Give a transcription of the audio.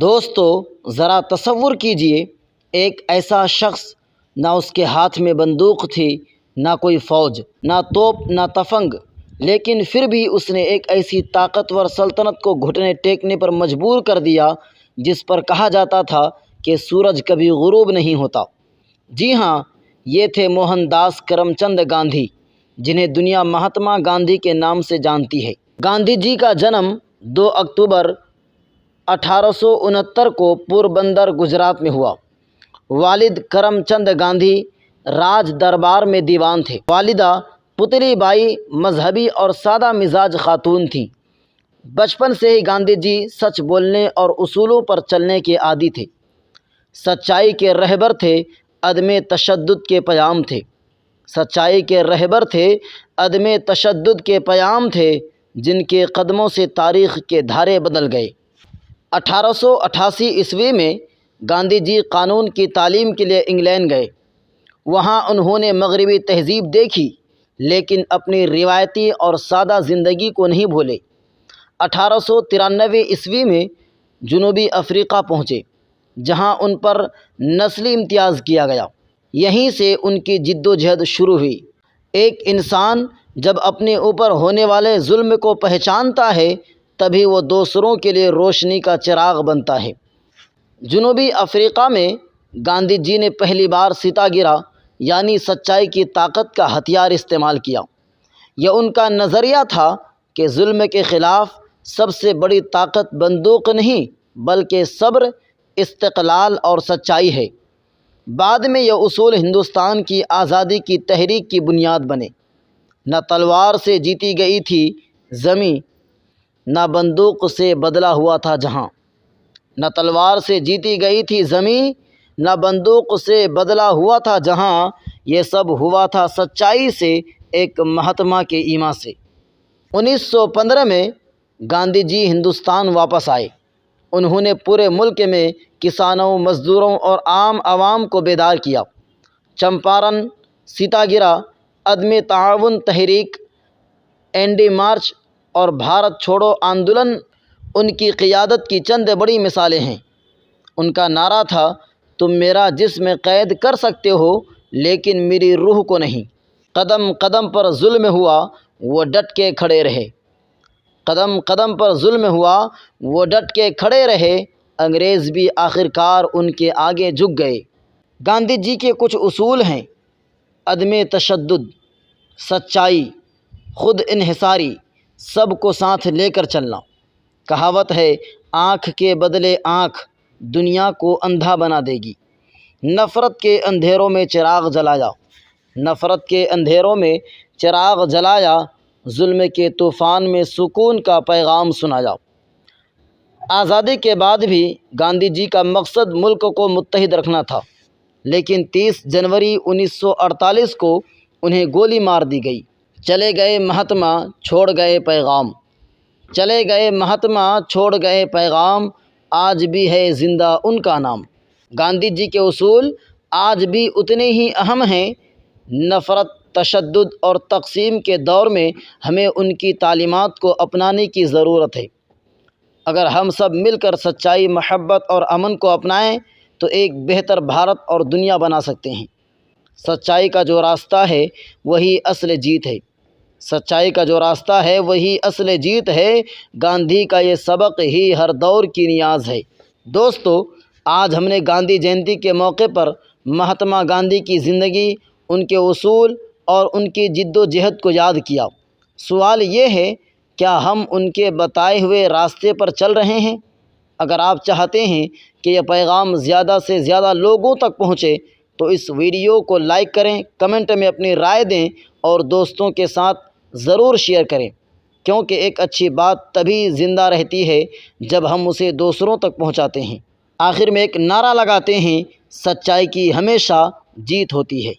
دوستو ذرا تصور کیجئے، ایک ایسا شخص، نہ اس کے ہاتھ میں بندوق تھی، نہ کوئی فوج، نہ توپ، نہ تفنگ، لیکن پھر بھی اس نے ایک ایسی طاقتور سلطنت کو گھٹنے ٹیکنے پر مجبور کر دیا جس پر کہا جاتا تھا کہ سورج کبھی غروب نہیں ہوتا۔ جی ہاں، یہ تھے موہن داس کرم چند گاندھی، جنہیں دنیا مہاتما گاندھی کے نام سے جانتی ہے۔ گاندھی جی کا جنم 2 اکتوبر 1869 کو پوربندر، گجرات میں ہوا۔ والد کرم چند گاندھی راج دربار میں دیوان تھے۔ والدہ پتلی بائی مذہبی اور سادہ مزاج خاتون تھیں۔ بچپن سے ہی گاندھی جی سچ بولنے اور اصولوں پر چلنے کے عادی تھے۔ سچائی کے رہبر تھے، عدم تشدد کے پیام تھے۔ سچائی کے رہبر تھے، عدم تشدد کے پیام تھے، جن کے قدموں سے تاریخ کے دھارے بدل گئے۔ 1888 عیسوی میں گاندھی جی قانون کی تعلیم کے لیے انگلینڈ گئے۔ وہاں انہوں نے مغربی تہذیب دیکھی، لیکن اپنی روایتی اور سادہ زندگی کو نہیں بھولے۔ 1893 عیسوی میں جنوبی افریقہ پہنچے، جہاں ان پر نسلی امتیاز کیا گیا۔ یہیں سے ان کی جد و جہد شروع ہوئی۔ ایک انسان جب اپنے اوپر ہونے والے ظلم کو پہچانتا ہے، تبھی وہ دوسروں کے لیے روشنی کا چراغ بنتا ہے۔ جنوبی افریقہ میں گاندھی جی نے پہلی بار ستیہ گرہ یعنی سچائی کی طاقت کا ہتھیار استعمال کیا۔ یہ ان کا نظریہ تھا کہ ظلم کے خلاف سب سے بڑی طاقت بندوق نہیں، بلکہ صبر، استقلال اور سچائی ہے۔ بعد میں یہ اصول ہندوستان کی آزادی کی تحریک کی بنیاد بنے۔ نہ تلوار سے جیتی گئی تھی زمیں، نہ بندوق سے بدلا ہوا تھا جہاں۔ نہ تلوار سے جیتی گئی تھی زمیں، نہ بندوق سے بدلا ہوا تھا جہاں، یہ سب ہوا تھا سچائی سے، ایک مہاتما کے ایمان سے۔ 1915 میں گاندھی جی ہندوستان واپس آئے۔ انہوں نے پورے ملک میں کسانوں، مزدوروں اور عام عوام کو بیدار کیا۔ چمپارن، ستیہ گرہ، عدم تعاون تحریک، اینڈی مارچ اور بھارت چھوڑو آندولن ان کی قیادت کی چند بڑی مثالیں ہیں۔ ان کا نعرہ تھا، تم میرا جسم قید کر سکتے ہو لیکن میری روح کو نہیں۔ قدم قدم پر ظلم ہوا، وہ ڈٹ کے کھڑے رہے۔ قدم قدم پر ظلم ہوا، وہ ڈٹ کے کھڑے رہے، انگریز بھی آخرکار ان کے آگے جھک گئے۔ گاندھی جی کے کچھ اصول ہیں: عدم تشدد، سچائی، خود انحصاری، سب کو ساتھ لے کر چلنا۔ کہاوت ہے، آنکھ کے بدلے آنکھ دنیا کو اندھا بنا دے گی۔ نفرت کے اندھیروں میں چراغ جلایا، نفرت کے اندھیروں میں چراغ جلایا، ظلم کے طوفان میں سکون کا پیغام سنایا۔ آزادی کے بعد بھی گاندھی جی کا مقصد ملک کو متحد رکھنا تھا، لیکن 30 جنوری 1948 کو انہیں گولی مار دی گئی۔ چلے گئے مہاتما، چھوڑ گئے پیغام۔ چلے گئے مہاتما، چھوڑ گئے پیغام، آج بھی ہے زندہ ان کا نام۔ گاندھی جی کے اصول آج بھی اتنے ہی اہم ہیں۔ نفرت، تشدد اور تقسیم کے دور میں ہمیں ان کی تعلیمات کو اپنانے کی ضرورت ہے۔ اگر ہم سب مل کر سچائی، محبت اور امن کو اپنائیں تو ایک بہتر بھارت اور دنیا بنا سکتے ہیں۔ سچائی کا جو راستہ ہے وہی اصل جیت ہے۔ سچائی کا جو راستہ ہے وہی اصل جیت ہے۔ گاندھی کا یہ سبق ہی ہر دور کی نیاز ہے۔ دوستو، آج ہم نے گاندھی جینتی کے موقع پر مہاتما گاندھی کی زندگی، ان کے اصول اور ان کی جد و جہد کو یاد کیا۔ سوال یہ ہے، کیا ہم ان کے بتائے ہوئے راستے پر چل رہے ہیں؟ اگر آپ چاہتے ہیں کہ یہ پیغام زیادہ سے زیادہ لوگوں تک پہنچے تو اس ویڈیو کو لائک کریں، کمنٹ میں اپنی رائے دیں اور دوستوں کے ساتھ ضرور شیئر کریں، کیونکہ ایک اچھی بات تبھی زندہ رہتی ہے جب ہم اسے دوسروں تک پہنچاتے ہیں۔ آخر میں ایک نعرہ لگاتے ہیں، سچائی کی ہمیشہ جیت ہوتی ہے۔